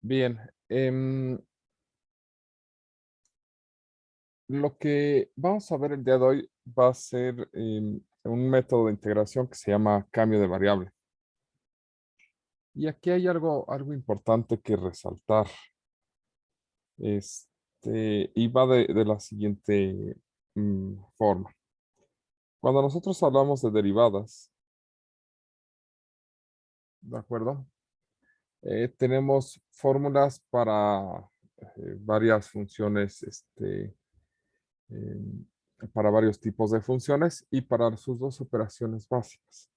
Bien, lo que vamos a ver el día de hoy va a ser un método de integración que se llama cambio de variable. Y aquí hay algo importante que resaltar. Y va de la siguiente forma. Cuando nosotros hablamos de derivadas, ¿de acuerdo? Tenemos fórmulas varias funciones, em, para varios tipos de funciones y para sus dos operaciones básicas.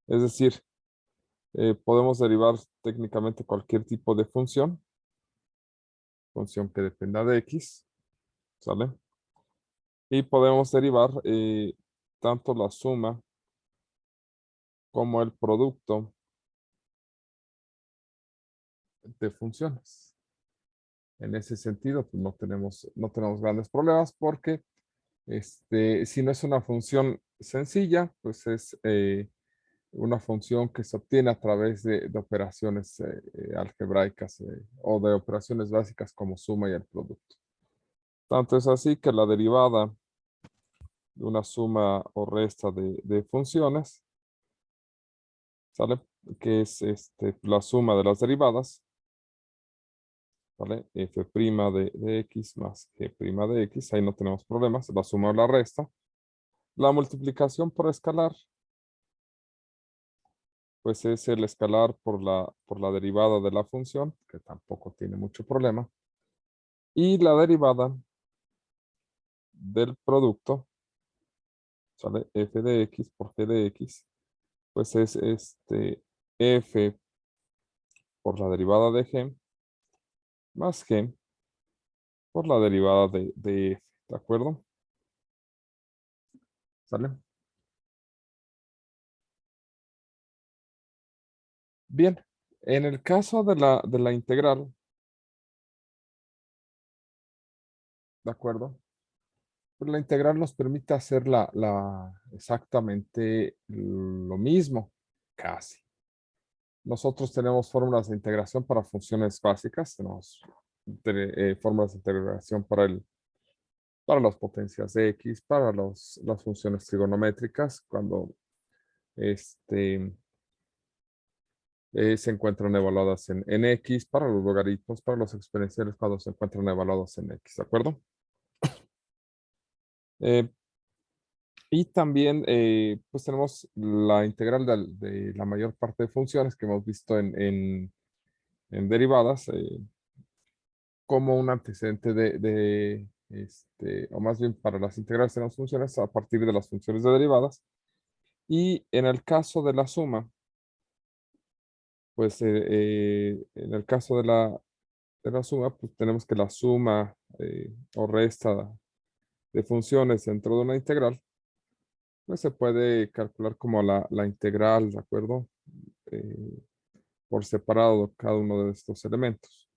Es decir, podemos derivar técnicamente cualquier tipo de función que dependa de x, ¿sale? Y podemos derivar tanto la suma como el producto de funciones. En ese sentido, pues no tenemos grandes problemas porque si no es una función sencilla, pues es una función que se obtiene a través de operaciones algebraicas o de operaciones básicas como suma y el producto. Tanto es así que la derivada de una suma o resta de funciones, ¿sale? Que es la suma de las derivadas, ¿vale? F' de x más g' de x, ahí no tenemos problemas, la suma o la resta. La multiplicación por escalar, pues es el escalar por la derivada de la función, que tampoco tiene mucho problema. Y la derivada del producto, ¿sale? F de x por g de x, pues es f por la derivada de g más g por la derivada de f, ¿de acuerdo? ¿Sale? Bien, en el caso de la integral, ¿de acuerdo? Pues la integral nos permite hacer exactamente lo mismo, casi. Nosotros tenemos fórmulas de integración para funciones básicas, tenemos fórmulas de integración para las potencias de x, para las funciones trigonométricas, cuando este, se encuentran evaluadas en x, para los logaritmos, para los exponenciales, cuando se encuentran evaluados en x, ¿de acuerdo? Eh, y también, pues tenemos la integral de la mayor parte de funciones que hemos visto en derivadas, como un antecedente o más bien para las integrales tenemos funciones a partir de las funciones de derivadas. Y en el caso de la suma, pues en el caso de la suma, pues tenemos que la suma o resta de funciones dentro de una integral, pues se puede calcular como la integral, ¿de acuerdo? Eh, por separado cada uno de estos elementos.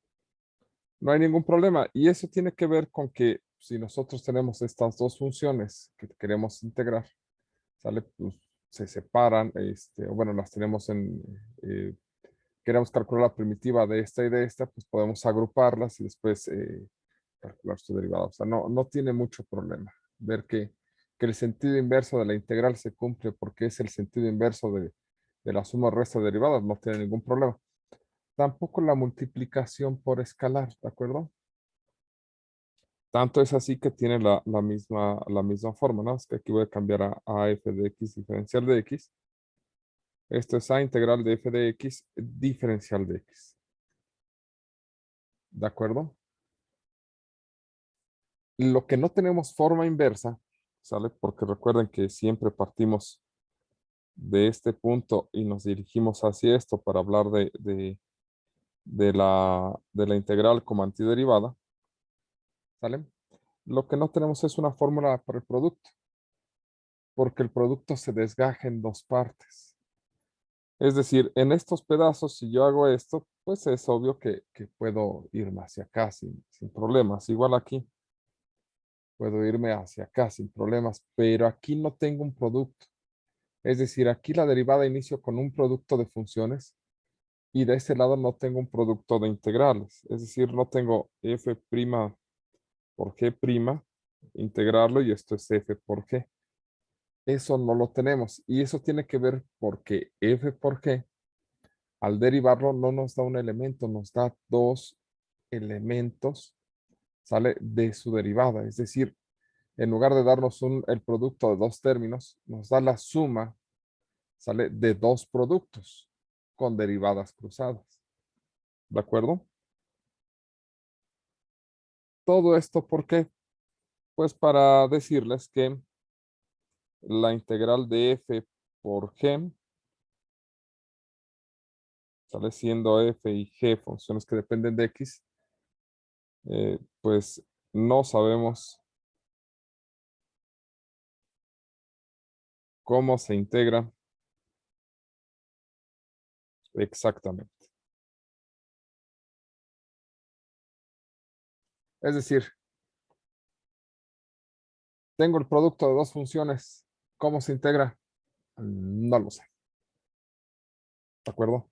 No hay ningún problema. Y eso tiene que ver con que si nosotros tenemos estas dos funciones que queremos integrar, ¿sale? Pues se separan, o bueno, las tenemos eh, queremos calcular la primitiva de esta y de esta, pues podemos agruparlas y después calcular su derivada. O sea, no tiene mucho problema ver que el sentido inverso de la integral se cumple porque es el sentido inverso de la suma o resta de derivadas, no tiene ningún problema. Tampoco la multiplicación por escalar, ¿de acuerdo? Tanto es así que tiene la misma forma, ¿no? Es que aquí voy a cambiar a f de x diferencial de x. Esto es a integral de f de x diferencial de x. ¿De acuerdo? Lo que no tenemos forma inversa, ¿sale? Porque recuerden que siempre partimos de este punto y nos dirigimos hacia esto para hablar de la integral como antiderivada, ¿sale? Lo que no tenemos es una fórmula para el producto, porque el producto se desgaja en dos partes. Es decir, en estos pedazos, si yo hago esto, pues es obvio que puedo irme hacia acá sin problemas. Igual aquí, puedo irme hacia acá sin problemas, pero aquí no tengo un producto. Es decir, aquí la derivada inicio con un producto de funciones Y de este lado no tengo un producto de integrales. Es decir, no tengo f' por g', integrarlo y esto es f por g. Eso no lo tenemos. Y eso tiene que ver porque f por g, al derivarlo, no nos da un elemento, nos da dos elementos, ¿sale? De su derivada. Es decir, en lugar de darnos el producto de dos términos, nos da la suma, ¿sale? De dos productos con derivadas cruzadas. ¿De acuerdo? Todo esto, ¿por qué? Pues para decirles que la integral de f por g, sale siendo f y g funciones que dependen de x, pues no sabemos cómo se integra exactamente. Es decir, tengo el producto de dos funciones. ¿Cómo se integra? No lo sé. ¿De acuerdo?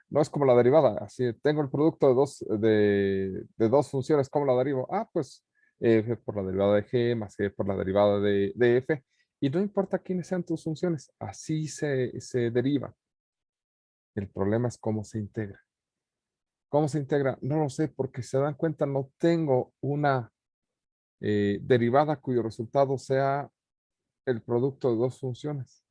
No es como la derivada. Así, tengo el producto de dos funciones. ¿Cómo la derivo? Ah, pues f por la derivada de g más g por la derivada de f. Y no importa quiénes sean tus funciones. Así se deriva. El problema es cómo se integra. ¿Cómo se integra? No lo sé, porque se dan cuenta, no tengo una derivada cuyo resultado sea el producto de dos funciones.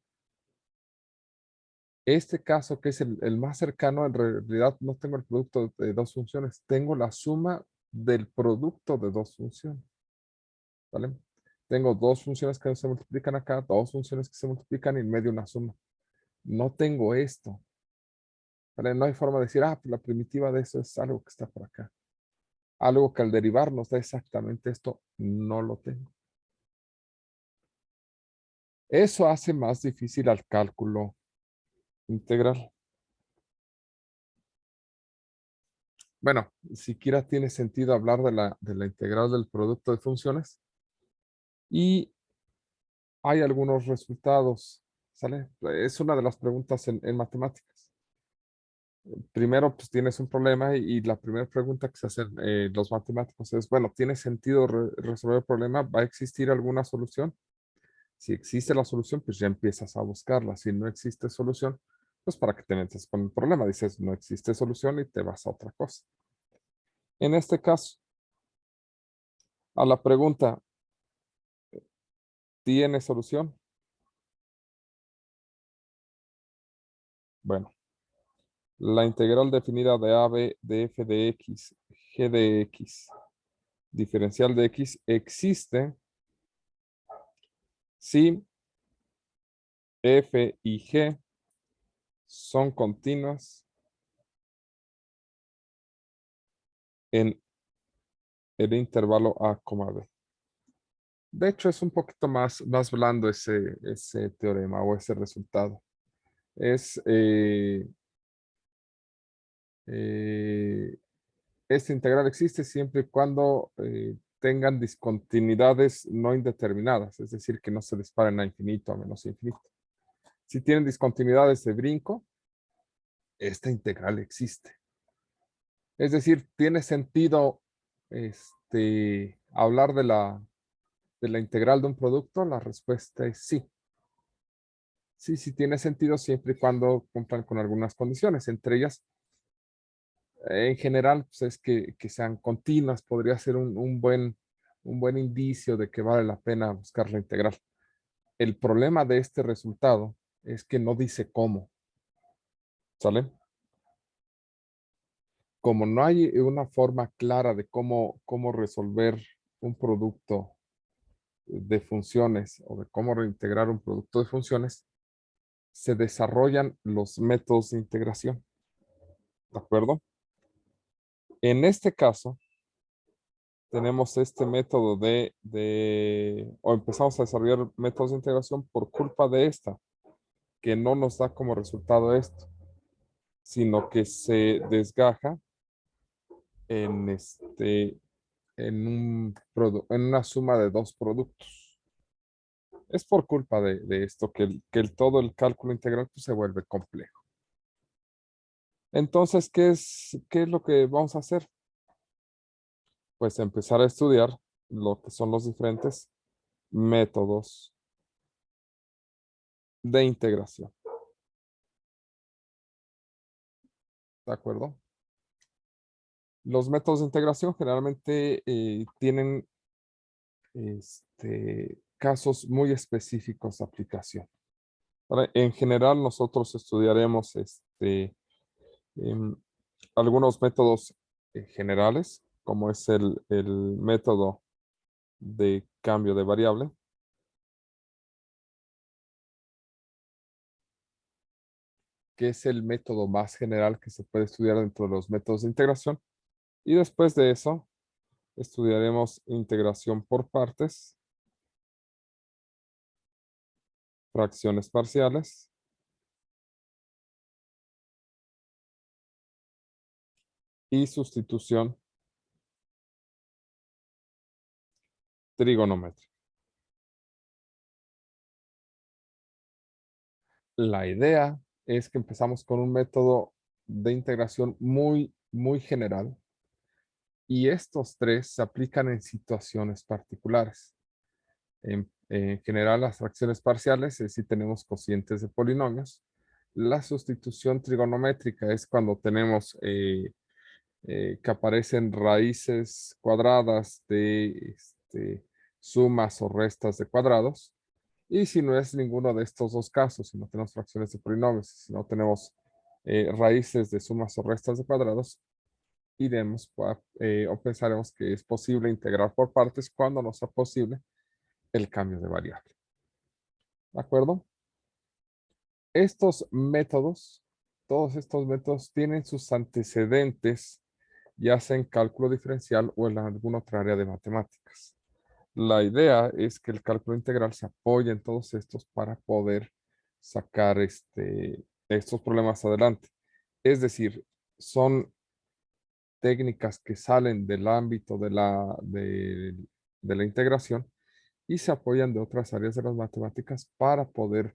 Este caso, que es el más cercano, en realidad no tengo el producto de dos funciones, tengo la suma del producto de dos funciones. ¿Vale? Tengo dos funciones que se multiplican acá, dos funciones que se multiplican y en medio una suma. No tengo esto. ¿Vale? No hay forma de decir, ah, pues la primitiva de eso es algo que está por acá. Algo que al derivar nos da exactamente esto, no lo tengo. Eso hace más difícil al cálculo integral. Bueno, siquiera tiene sentido hablar de la integral del producto de funciones. Y hay algunos resultados, ¿sale? Es una de las preguntas en matemáticas. Primero, pues tienes un problema y la primera pregunta que se hacen los matemáticos es, bueno, ¿tiene sentido resolver el problema? ¿Va a existir alguna solución? Si existe la solución, pues ya empiezas a buscarla. Si no existe solución, pues para que te metes con el problema. Dices, no existe solución y te vas a otra cosa. En este caso, a la pregunta, ¿tiene solución? Bueno, la integral definida de AB de f de x, g de x, diferencial de x, existe si f y g son continuas en el intervalo a, b. De hecho, es un poquito más blando ese teorema o ese resultado. Es esta integral existe siempre y cuando tengan discontinuidades no indeterminadas, es decir, que no se disparen a infinito, a menos infinito. Si tienen discontinuidades de brinco, esta integral existe. Es decir, ¿tiene sentido hablar de la integral de un producto? La respuesta es sí. Sí, sí tiene sentido siempre y cuando cumplan con algunas condiciones. Entre ellas, en general, pues es que sean continuas. Podría ser un buen indicio de que vale la pena buscar la integral. El problema de este resultado es que no dice cómo. ¿Sale? Como no hay una forma clara de cómo resolver un producto de funciones o de cómo reintegrar un producto de funciones, se desarrollan los métodos de integración. ¿De acuerdo? En este caso, tenemos este método o empezamos a desarrollar métodos de integración por culpa de esta, que no nos da como resultado esto, sino que se desgaja en en una suma de dos productos. Es por culpa de esto que todo el cálculo integral pues, se vuelve complejo. Entonces, ¿qué es lo que vamos a hacer? Pues empezar a estudiar lo que son los diferentes métodos de integración. ¿De acuerdo? Los métodos de integración generalmente tienen casos muy específicos de aplicación. Ahora, en general, nosotros estudiaremos em, algunos métodos generales, como es el método de cambio de variable, que es el método más general que se puede estudiar dentro de los métodos de integración. Y después de eso, estudiaremos integración por partes, fracciones parciales y sustitución trigonométrica. La idea es que empezamos con un método de integración muy general y estos tres se aplican en situaciones particulares. En general, las fracciones parciales es si tenemos cocientes de polinomios. La sustitución trigonométrica es cuando tenemos que aparecen raíces cuadradas de sumas o restas de cuadrados. Y si no es ninguno de estos dos casos, si no tenemos fracciones de polinomios, si no tenemos raíces de sumas o restas de cuadrados, iremos o pensaremos que es posible integrar por partes cuando no sea posible el cambio de variable. ¿De acuerdo? Estos métodos, todos estos métodos tienen sus antecedentes, ya sea en cálculo diferencial o en alguna otra área de matemáticas. La idea es que el cálculo integral se apoye en todos estos para poder sacar estos problemas adelante. Es decir, son técnicas que salen del ámbito de la integración y se apoyan de otras áreas de las matemáticas para poder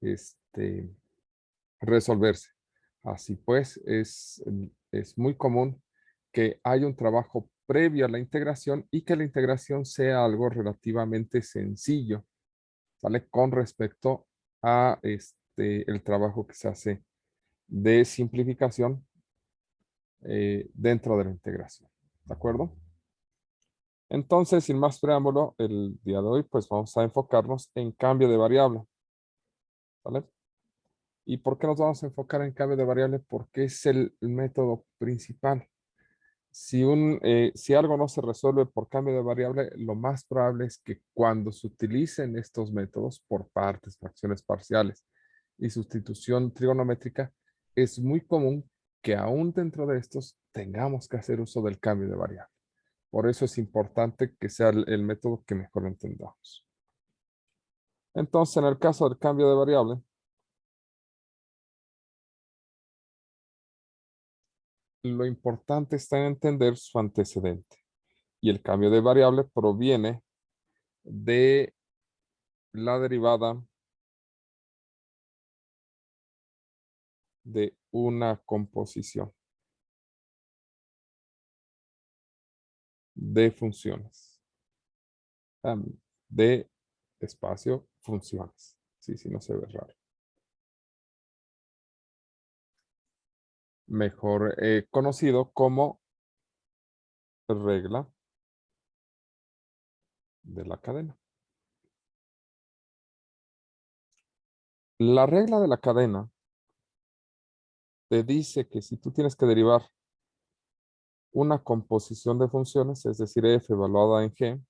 este, resolverse. Así pues, es muy común que haya un trabajo previo a la integración y que la integración sea algo relativamente sencillo, ¿vale? Con respecto a el trabajo que se hace de simplificación dentro de la integración. ¿De acuerdo? Entonces, sin más preámbulo, el día de hoy, pues vamos a enfocarnos en cambio de variable, ¿vale? ¿Y por qué nos vamos a enfocar en cambio de variable? Porque es el método principal. Si algo no se resuelve por cambio de variable, lo más probable es que cuando se utilicen estos métodos por partes, fracciones parciales y sustitución trigonométrica, es muy común que aún dentro de estos tengamos que hacer uso del cambio de variable. Por eso es importante que sea el método que mejor entendamos. Entonces, en el caso del cambio de variable, lo importante está en entender su antecedente. Y el cambio de variable proviene de la derivada de una composición de funciones. De espacio funciones. Sí, sí, no se ve raro. Mejor conocido como regla de la cadena. La regla de la cadena te dice que si tú tienes que derivar una composición de funciones, es decir, f evaluada en g,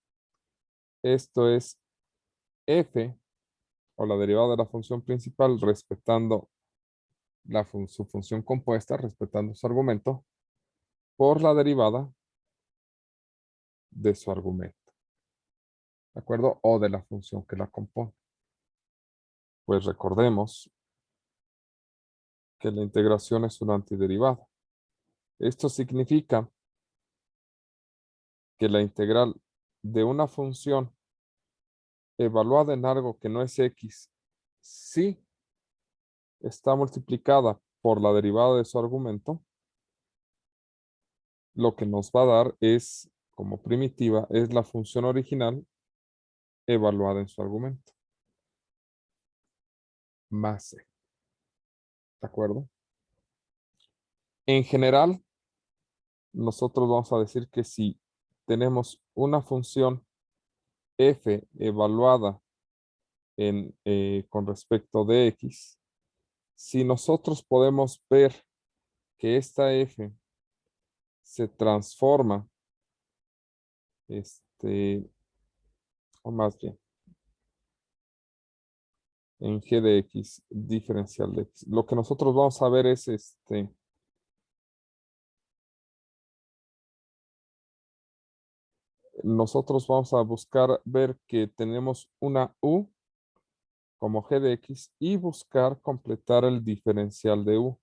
esto es f o la derivada de la función principal respetando su función compuesta, respetando su argumento, por la derivada de su argumento, ¿de acuerdo? O de la función que la compone. Pues recordemos que la integración es una antiderivada. Esto significa que la integral de una función evaluada en algo que no es x, si está multiplicada por la derivada de su argumento, lo que nos va a dar es, como primitiva, es la función original evaluada en su argumento. Más c. ¿De acuerdo? En general, nosotros vamos a decir que si tenemos una función f evaluada con respecto de x, si nosotros podemos ver que esta f se transforma, o más bien, en g de x, diferencial de x. Lo que nosotros vamos a ver es nosotros vamos a buscar ver que tenemos una u como g de x y buscar completar el diferencial de u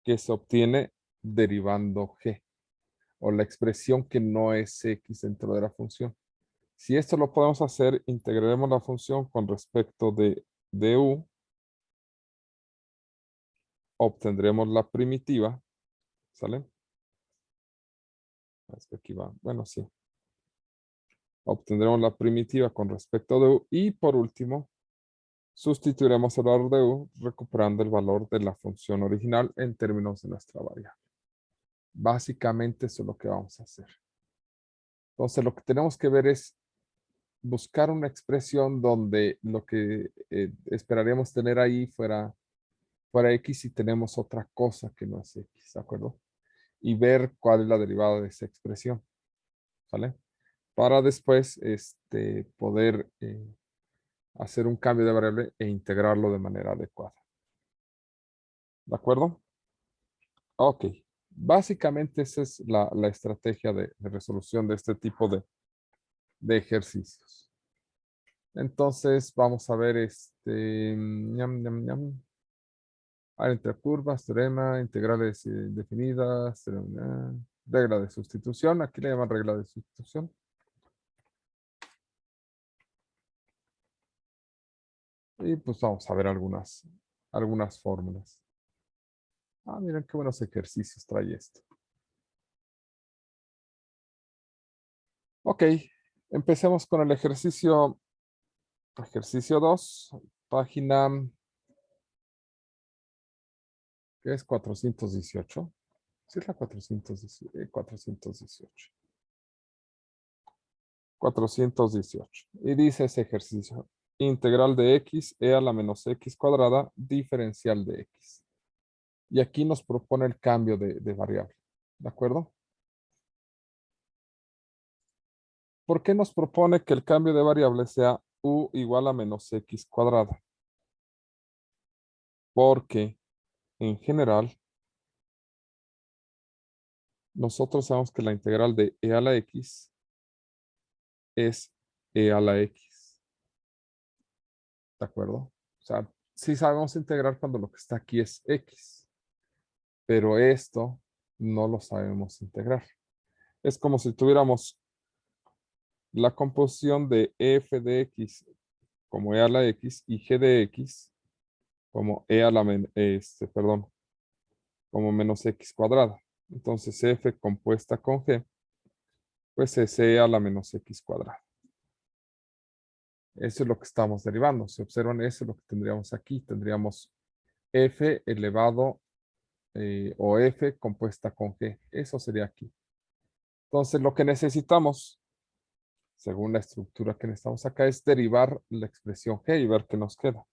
que se obtiene derivando g o la expresión que no es x dentro de la función. Si esto lo podemos hacer, integraremos la función con respecto de u, obtendremos la primitiva, ¿sale? Es que aquí va, bueno, sí. Obtendremos la primitiva con respecto de u y por último, sustituiremos el valor de u recuperando el valor de la función original en términos de nuestra variable. Básicamente eso es lo que vamos a hacer. Entonces lo que tenemos que ver es buscar una expresión donde lo que esperaríamos tener ahí fuera x y tenemos otra cosa que no es x, ¿de acuerdo? Y ver cuál es la derivada de esa expresión, ¿vale? Para después poder hacer un cambio de variable e integrarlo de manera adecuada. ¿De acuerdo? Ok. Básicamente esa es la estrategia de resolución de este tipo de ejercicios. Entonces vamos a ver entre curvas, teorema, integrales definidas, regla de sustitución. Aquí le llaman regla de sustitución. Y pues vamos a ver algunas fórmulas. Ah, miren qué buenos ejercicios trae esto. Ok, empecemos con el ejercicio 2, página, ¿qué es? 418. Sí, es la 418. 418. Y dice ese ejercicio. Integral de x e a la menos x cuadrada, diferencial de x. Y aquí nos propone el cambio de variable. ¿De acuerdo? ¿Por qué nos propone que el cambio de variable sea u igual a menos x cuadrada? Porque en general nosotros sabemos que la integral de e a la x es e a la x. ¿De acuerdo? O sea, sí sabemos integrar cuando lo que está aquí es x. Pero esto no lo sabemos integrar. Es como si tuviéramos la composición de f de x como e a la x y g de x como e a la como menos x cuadrada. Entonces f compuesta con g, pues es e a la menos x cuadrada. Eso es lo que estamos derivando. Si observan, eso es lo que tendríamos aquí. Tendríamos f elevado o f compuesta con g. Eso sería aquí. Entonces lo que necesitamos, según la estructura que necesitamos acá, es derivar la expresión g y ver qué nos queda.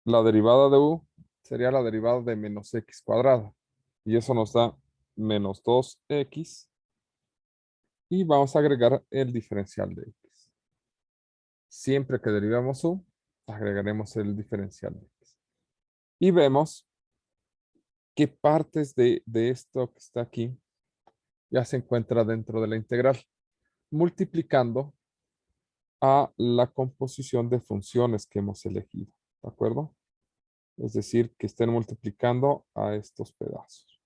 La derivada de u sería la derivada de menos x cuadrada. Y eso nos da menos 2x. Y vamos a agregar el diferencial de x. Siempre que derivamos u, agregaremos el diferencial de x. Y vemos qué partes de esto que está aquí ya se encuentra dentro de la integral, multiplicando a la composición de funciones que hemos elegido. ¿De acuerdo? Es decir, que estén multiplicando a estos pedazos.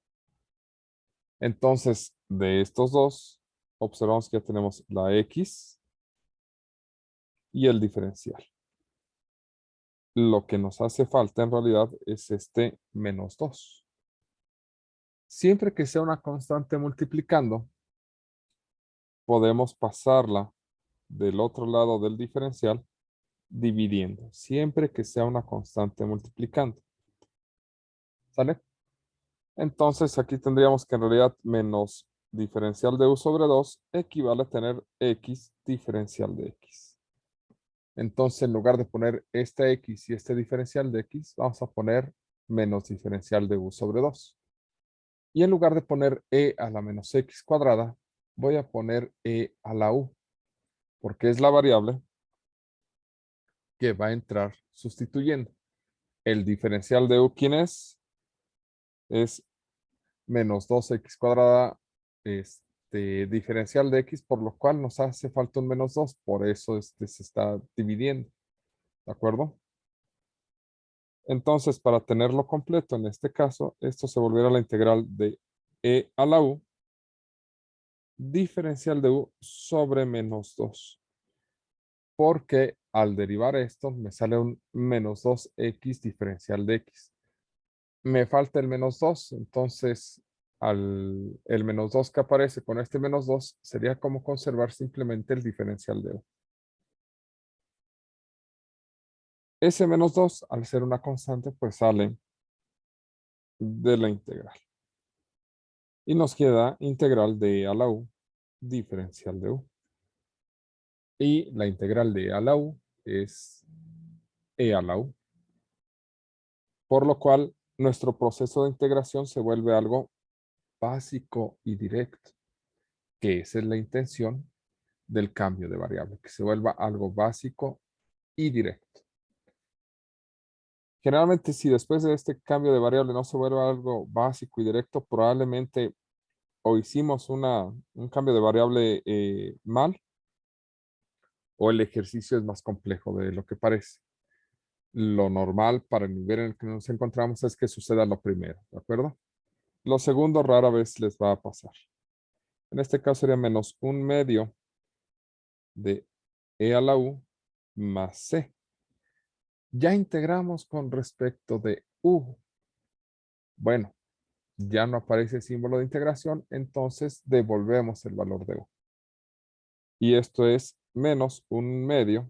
Entonces, de estos dos, observamos que ya tenemos la x y el diferencial. lo que nos hace falta en realidad es este menos 2. Siempre que sea una constante multiplicando, podemos pasarla del otro lado del diferencial dividiendo. Siempre que sea una constante multiplicando. ¿Sale? Entonces aquí tendríamos que en realidad menos diferencial de u sobre 2 equivale a tener x diferencial de x. Entonces en lugar de poner esta x y este diferencial de x, vamos a poner menos diferencial de u sobre 2. Y en lugar de poner e a la menos x cuadrada, voy a poner e a la u, porque es la variable que va a entrar sustituyendo. El diferencial de u, ¿quién es? Es menos 2x cuadrada, diferencial de x, por lo cual nos hace falta un menos 2, por eso se está dividiendo, ¿de acuerdo? Entonces, para tenerlo completo, en este caso, esto se volverá la integral de e a la u, diferencial de u sobre menos 2, porque al derivar esto, me sale un menos 2x diferencial de x. Me falta el menos 2, entonces el menos 2 que aparece con este menos 2 sería como conservar simplemente el diferencial de u. Ese menos 2, al ser una constante, pues sale de la integral. Y nos queda integral de e a la u, diferencial de u. Y la integral de e a la u es e a la u. Por lo cual, nuestro proceso de integración se vuelve algo básico y directo, que esa es la intención del cambio de variable, que se vuelva algo básico y directo. Generalmente, si después de este cambio de variable no se vuelve algo básico y directo, probablemente o hicimos un cambio de variable mal, o el ejercicio es más complejo de lo que parece. Lo normal para el nivel en el que nos encontramos es que suceda lo primero, ¿de acuerdo? Lo segundo rara vez les va a pasar. En este caso sería menos un medio de e a la u más c. Ya integramos con respecto de u. Bueno, ya no aparece el símbolo de integración, entonces devolvemos el valor de u. Y esto es menos un medio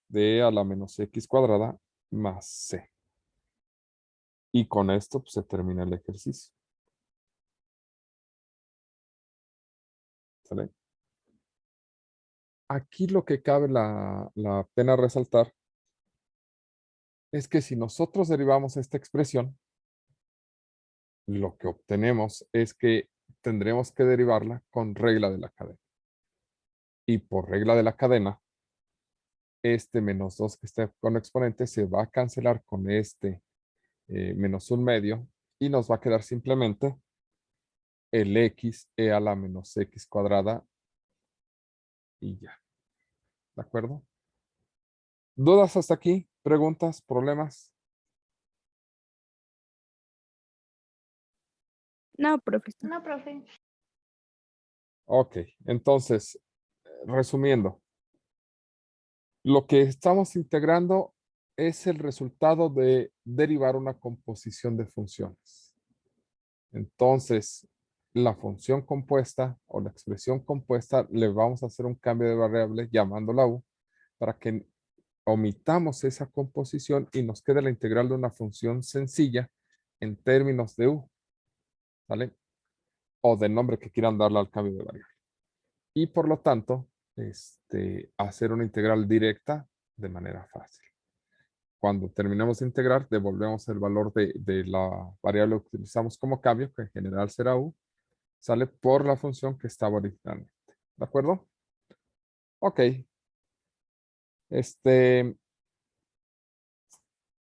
de e a la menos x cuadrada más c. Y con esto pues, se termina el ejercicio. ¿Sale? Aquí lo que cabe la pena resaltar es que si nosotros derivamos esta expresión, lo que obtenemos es que tendremos que derivarla con regla de la cadena. Y por regla de la cadena, este menos 2 que está con exponente se va a cancelar con este menos un medio y nos va a quedar simplemente el x e a la menos x cuadrada y ya. ¿De acuerdo? ¿Dudas hasta aquí? ¿Preguntas? ¿Problemas? No, profesor. No, profe. Ok, entonces, resumiendo, lo que estamos integrando es el resultado de derivar una composición de funciones. Entonces, la función compuesta o la expresión compuesta le vamos a hacer un cambio de variable llamándola u para que omitamos esa composición y nos quede la integral de una función sencilla en términos de u, ¿vale? O del nombre que quieran darle al cambio de variable. Y por lo tanto, hacer una integral directa de manera fácil. Cuando terminemos de integrar, devolvemos el valor de la variable que utilizamos como cambio, que en general será u, sale por la función que estaba originalmente. ¿De acuerdo? Ok.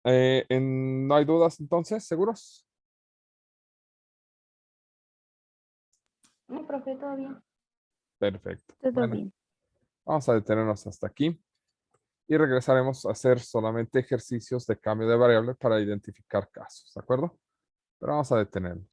¿No hay dudas entonces? ¿Seguros? No, profe, todo bien. Perfecto. Todo Bueno, bien. vamos a detenernos hasta aquí y regresaremos a hacer solamente ejercicios de cambio de variable para identificar casos. ¿De acuerdo? Pero vamos a detenernos.